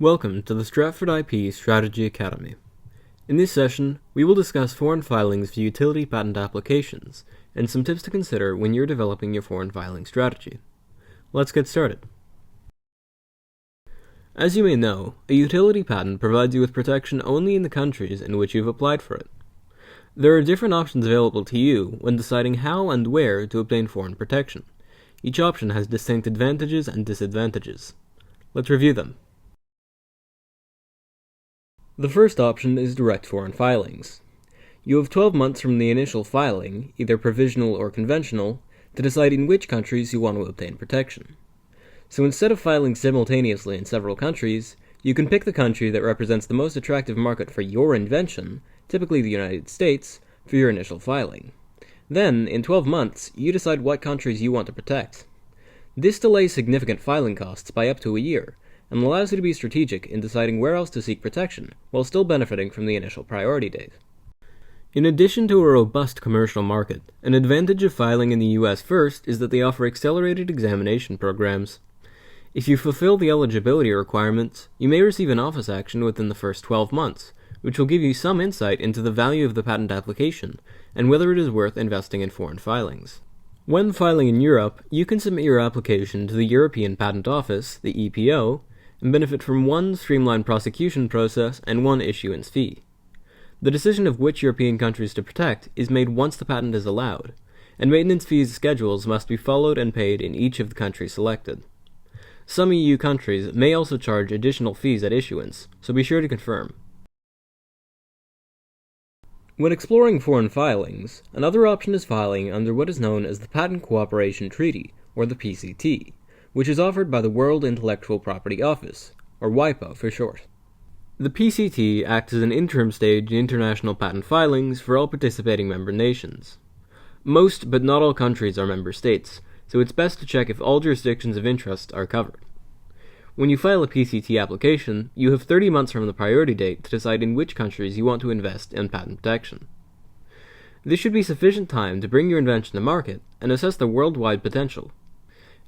Welcome to the Stratford IP Strategy Academy. In this session, we will discuss foreign filings for utility patent applications and some tips to consider when you're developing your foreign filing strategy. Let's get started. As you may know, a utility patent provides you with protection only in the countries in which you've applied for it. There are different options available to you when deciding how and where to obtain foreign protection. Each option has distinct advantages and disadvantages. Let's review them. The first option is direct foreign filings. You have 12 months from the initial filing, either provisional or conventional, to decide in which countries you want to obtain protection. So instead of filing simultaneously in several countries, you can pick the country that represents the most attractive market for your invention, typically the United States, for your initial filing. Then, in 12 months, you decide what countries you want to protect. This delays significant filing costs by up to a year, and allows you to be strategic in deciding where else to seek protection, while still benefiting from the initial priority date. In addition to a robust commercial market, an advantage of filing in the US first is that they offer accelerated examination programs. If you fulfill the eligibility requirements, you may receive an office action within the first 12 months, which will give you some insight into the value of the patent application, and whether it is worth investing in foreign filings. When filing in Europe, you can submit your application to the European Patent Office, the EPO, and benefit from one streamlined prosecution process and one issuance fee. The decision of which European countries to protect is made once the patent is allowed, and maintenance fees schedules must be followed and paid in each of the countries selected. Some EU countries may also charge additional fees at issuance, so be sure to confirm. When exploring foreign filings, another option is filing under what is known as the Patent Cooperation Treaty, or the PCT, which is offered by the World Intellectual Property Office, or WIPO for short. The PCT acts as an interim stage in international patent filings for all participating member nations. Most, but not all countries are member states, so it's best to check if all jurisdictions of interest are covered. When you file a PCT application, you have 30 months from the priority date to decide in which countries you want to invest in patent protection. This should be sufficient time to bring your invention to market and assess the worldwide potential.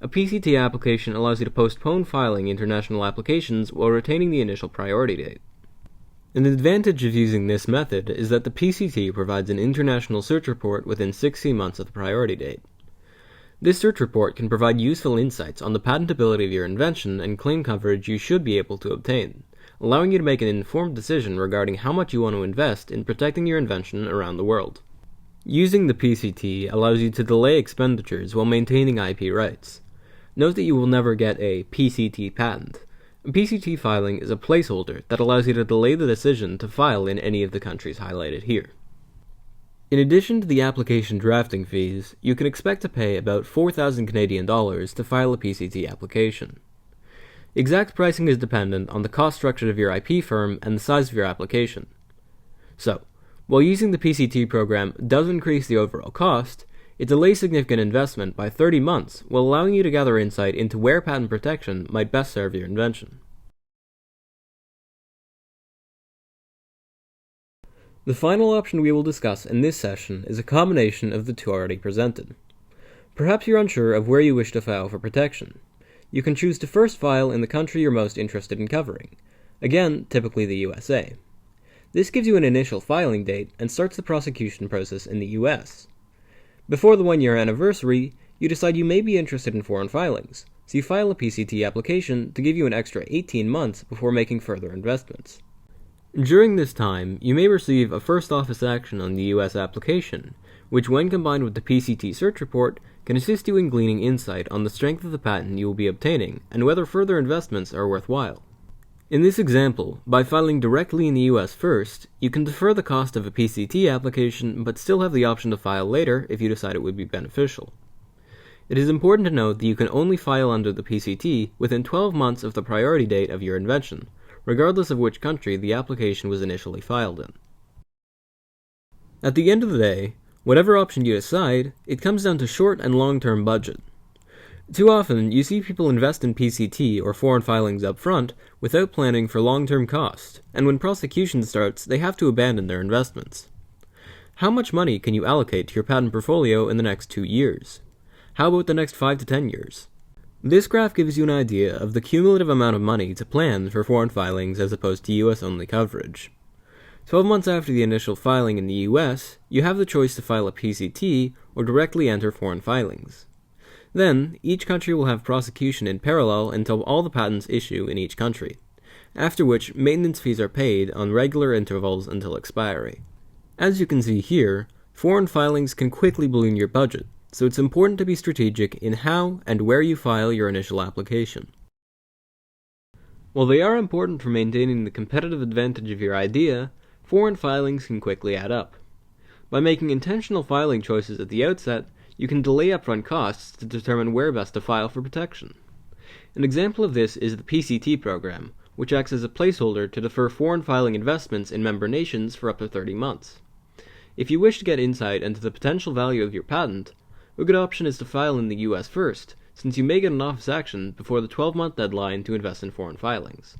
A PCT application allows you to postpone filing international applications while retaining the initial priority date. An advantage of using this method is that the PCT provides an international search report within 60 months of the priority date. This search report can provide useful insights on the patentability of your invention and claim coverage you should be able to obtain, allowing you to make an informed decision regarding how much you want to invest in protecting your invention around the world. Using the PCT allows you to delay expenditures while maintaining IP rights. Note that you will never get a PCT patent. A PCT filing is a placeholder that allows you to delay the decision to file in any of the countries highlighted here. In addition to the application drafting fees, you can expect to pay about $4,000 Canadian to file a PCT application. Exact pricing is dependent on the cost structure of your IP firm and the size of your application. So, while using the PCT program does increase the overall cost, it delays significant investment by 30 months while allowing you to gather insight into where patent protection might best serve your invention. The final option we will discuss in this session is a combination of the two already presented. Perhaps you're unsure of where you wish to file for protection. You can choose to first file in the country you're most interested in covering, again, typically the USA. This gives you an initial filing date and starts the prosecution process in the US. Before the one-year anniversary, you decide you may be interested in foreign filings, so you file a PCT application to give you an extra 18 months before making further investments. During this time, you may receive a first office action on the US application, which when combined with the PCT search report, can assist you in gleaning insight on the strength of the patent you will be obtaining and whether further investments are worthwhile. In this example, by filing directly in the US first, you can defer the cost of a PCT application but still have the option to file later if you decide it would be beneficial. It is important to note that you can only file under the PCT within 12 months of the priority date of your invention, regardless of which country the application was initially filed in. At the end of the day, whatever option you decide, it comes down to short and long-term budget. Too often, you see people invest in PCT or foreign filings up front without planning for long-term cost, and when prosecution starts, they have to abandon their investments. How much money can you allocate to your patent portfolio in the next 2 years? How about the next 5 to 10 years? This graph gives you an idea of the cumulative amount of money to plan for foreign filings as opposed to US-only coverage. 12 months after the initial filing in the US, you have the choice to file a PCT or directly enter foreign filings. Then, each country will have prosecution in parallel until all the patents issue in each country, after which maintenance fees are paid on regular intervals until expiry. As you can see here, foreign filings can quickly balloon your budget, so it's important to be strategic in how and where you file your initial application. While they are important for maintaining the competitive advantage of your idea, foreign filings can quickly add up. By making intentional filing choices at the outset, you can delay upfront costs to determine where best to file for protection. An example of this is the PCT program, which acts as a placeholder to defer foreign filing investments in member nations for up to 30 months. If you wish to get insight into the potential value of your patent, a good option is to file in the US first, since you may get an office action before the 12-month deadline to invest in foreign filings.